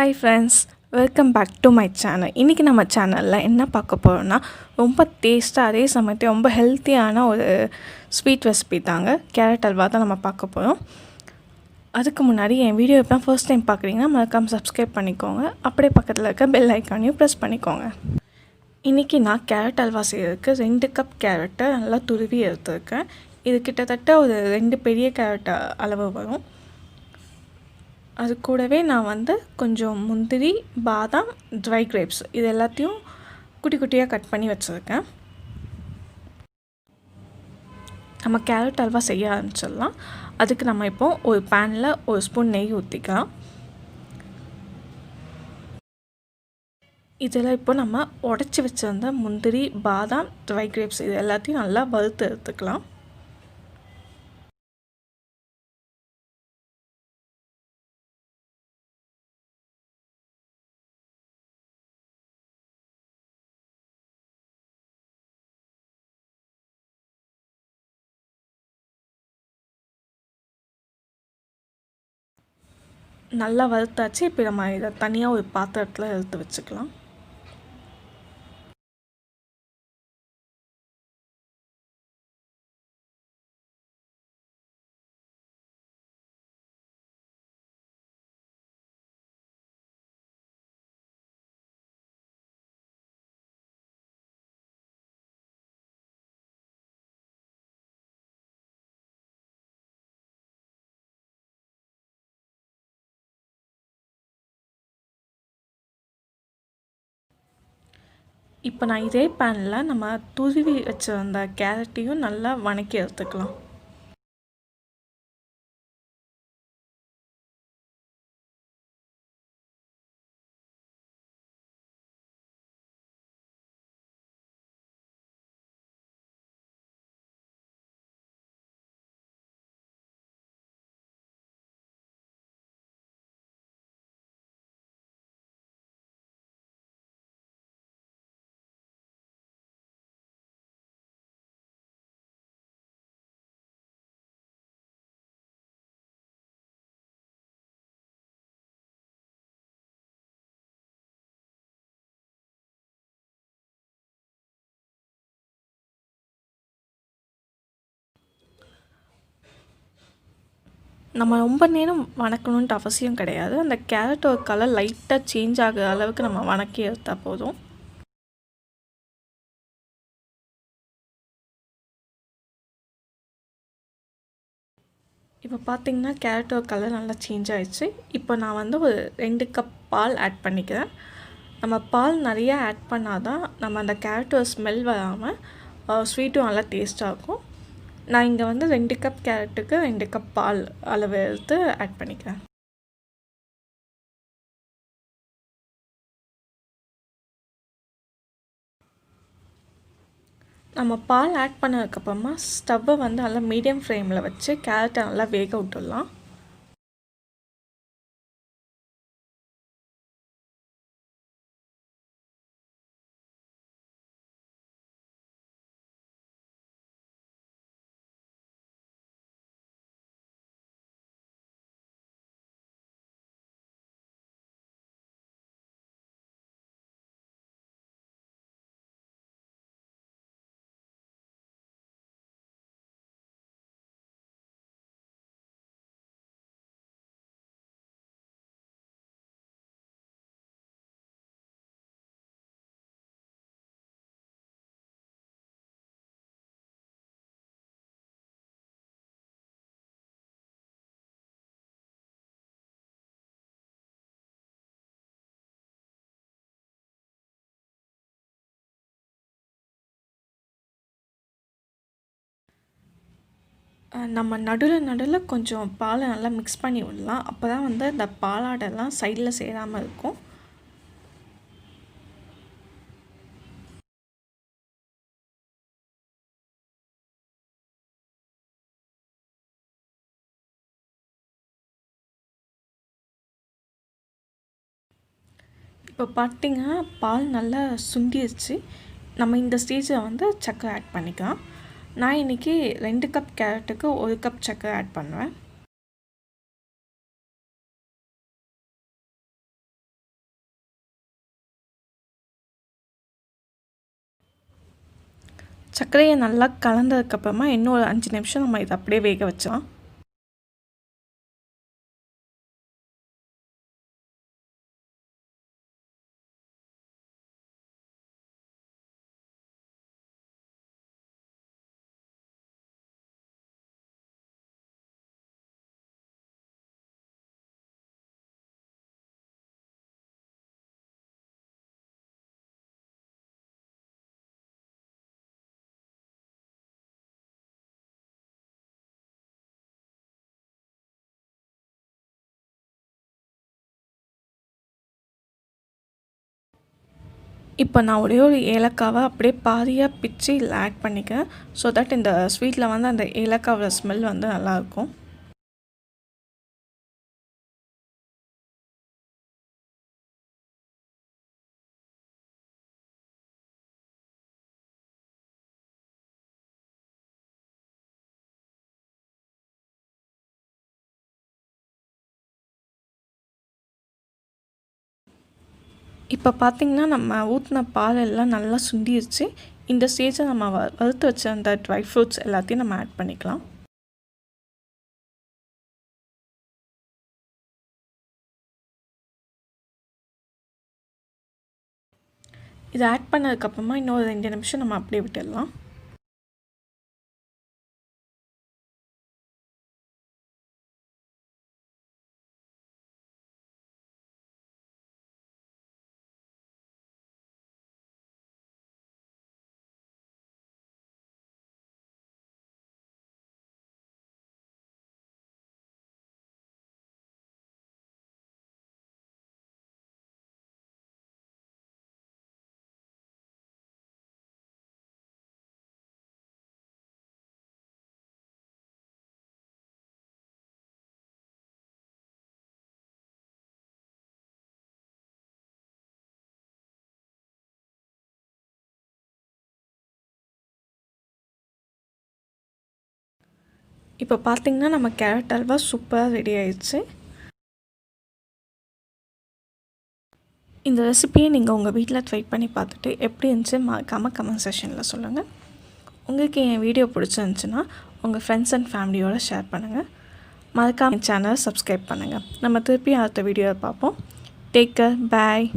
Hi friends, welcome back to my channel. இன்றைக்கி நம்ம சேனலில் என்ன பார்க்க போகிறோன்னா, ரொம்ப டேஸ்ட்டாக அதே சமயத்தில் ரொம்ப ஹெல்த்தியான ஒரு ஸ்வீட் ரெசிபி தாங்க. கேரட் அல்வா தான் நம்ம பார்க்க போகிறோம். அதுக்கு முன்னாடி என் வீடியோ இப்போ ஃபர்ஸ்ட் டைம் பார்க்குறீங்கன்னா மறக்காமல் சப்ஸ்கிரைப் பண்ணிக்கோங்க. அப்படியே பக்கத்தில் இருக்க பெல் ஐக்கானையும் ப்ரெஸ் பண்ணிக்கோங்க. இன்றைக்கி நான் கேரட் அல்வா செய்கிறதுக்கு 2 கப் கேரட்டை நல்லா துருவி எடுத்துருக்கேன். இது கிட்டத்தட்ட ஒரு 2 பெரிய கேரட் அளவு வரும். அது கூடவே நான் கொஞ்சம் முந்திரி, பாதாம், ட்ரை கிரேப்ஸ் இது எல்லாத்தையும் குட்டி குட்டியாக கட் பண்ணி வச்சுருக்கேன். நம்ம கேரட் அல்வா செய்ய ஆரம்பிச்சிடலாம். அதுக்கு நம்ம இப்போது ஒரு பேனில் 1 ஸ்பூன் நெய் ஊற்றிக்கலாம். இதில் இப்போ நம்ம உடச்சி வச்சுருந்த முந்திரி, பாதாம், ட்ரை கிரேப்ஸ் இது எல்லாத்தையும் நல்லா வறுத்து எடுத்துக்கலாம். நல்லா வறுத்தாச்சு. இப்போ நம்ம இதை தனியாக ஒரு பாத்திரத்தில் எடுத்து வச்சுக்கலாம். இப்போ நான் இதே பேனில் நம்ம துருவி வச்சுருந்த கேரட்டையும் நல்லா வணக்கி எடுத்துக்கலாம். நம்ம ரொம்ப நேரம் வணக்கணுன்ட்டு அவசியம் கிடையாது. அந்த கேரட்டோட கலர் லைட்டாக சேஞ்ச் ஆகிற அளவுக்கு நம்ம வணக்கி எடுத்தால் போதும். இப்போ பார்த்திங்கன்னா கேரட்டோட கலர் நல்லா சேஞ்ச் ஆகிடுச்சு. இப்போ நான் ஒரு 2 கப் பால் ஆட் பண்ணிக்கிறேன். நம்ம பால் நிறையா ஆட் பண்ணால் தான் நம்ம அந்த கேரட்டோட ஸ்மெல் வராமல் ஸ்வீட்டும் நல்லா டேஸ்ட்டாக இருக்கும். நான் இங்கே 2 கப் கேரட்டுக்கு 2 கப் பால் அளவு எடுத்து ஆட் பண்ணிக்கிறேன். நம்ம பால் ஆட் பண்ணதுக்கப்புறமா ஸ்டவ்வை நல்லா மீடியம் ஃப்ளேமில் வச்சு கேரட்டை நல்லா வேக விட்டுடலாம். நம்ம நடுவில் கொஞ்சம் பாலை நல்லா மிக்ஸ் பண்ணி விடலாம். அப்போ தான் இந்த பாலாடெல்லாம் சைடில் சேராமல் இருக்கும். இப்போ பார்த்திங்கன்னா பால் நல்லா சுண்டிடுச்சு. நம்ம இந்த ஸ்டேஜில் சர்க்கரை ஆட் பண்ணிக்கலாம். நான் இன்றைக்கி 2 கப் கேரட்டுக்கு 1 கப் சர்க்கரை ஆட் பண்ணுவேன். சர்க்கரையை நல்லா கலந்ததுக்கப்புறமா இன்னும் ஒரு 5 நிமிஷம் நம்ம இதை அப்படியே வேக வச்சோம். இப்போ நான் ஒரே ஒரு ஏலக்காவை அப்படியே பாதியாக பிச்சு இதில் ஆட் பண்ணிக்கிறேன். ஸோ தட் இந்த ஸ்வீட்டில் வந்து அந்த ஏலக்காவோட ஸ்மெல் வந்து நல்லாயிருக்கும். இப்போ பார்த்திங்கன்னா நம்ம ஊற்றின பால் எல்லாம் நல்லா சுண்டிருச்சு. இந்த ஸ்டேஜில் நம்ம வறுத்து வச்ச அந்த ட்ரை ஃப்ரூட்ஸ் எல்லாத்தையும் நம்ம ஆட் பண்ணிக்கலாம். இதை ஆட் பண்ணதுக்கப்புறமா இன்னொரு 2 நிமிஷம் நம்ம அப்படியே விட்டுடலாம். இப்போ பார்த்திங்கன்னா நம்ம கேரட் அல்வா சூப்பராக ரெடி ஆயிடுச்சு. இந்த ரெசிபியை நீங்கள் உங்கள் வீட்டில் ட்ரை பண்ணி பார்த்துட்டு எப்படி இருந்துச்சு மறக்காமல் கமெண்ட் செக்ஷனில் சொல்லுங்கள். உங்களுக்கு என் வீடியோ பிடிச்சிருந்துச்சுன்னா உங்கள் ஃப்ரெண்ட்ஸ் அண்ட் ஃபேமிலியோடு ஷேர் பண்ணுங்கள். மறக்காமல் என் சேனலை சப்ஸ்கிரைப் பண்ணுங்கள். நம்ம திருப்பி அடுத்த வீடியோவை பார்ப்போம். டேக் கேர், பாய்.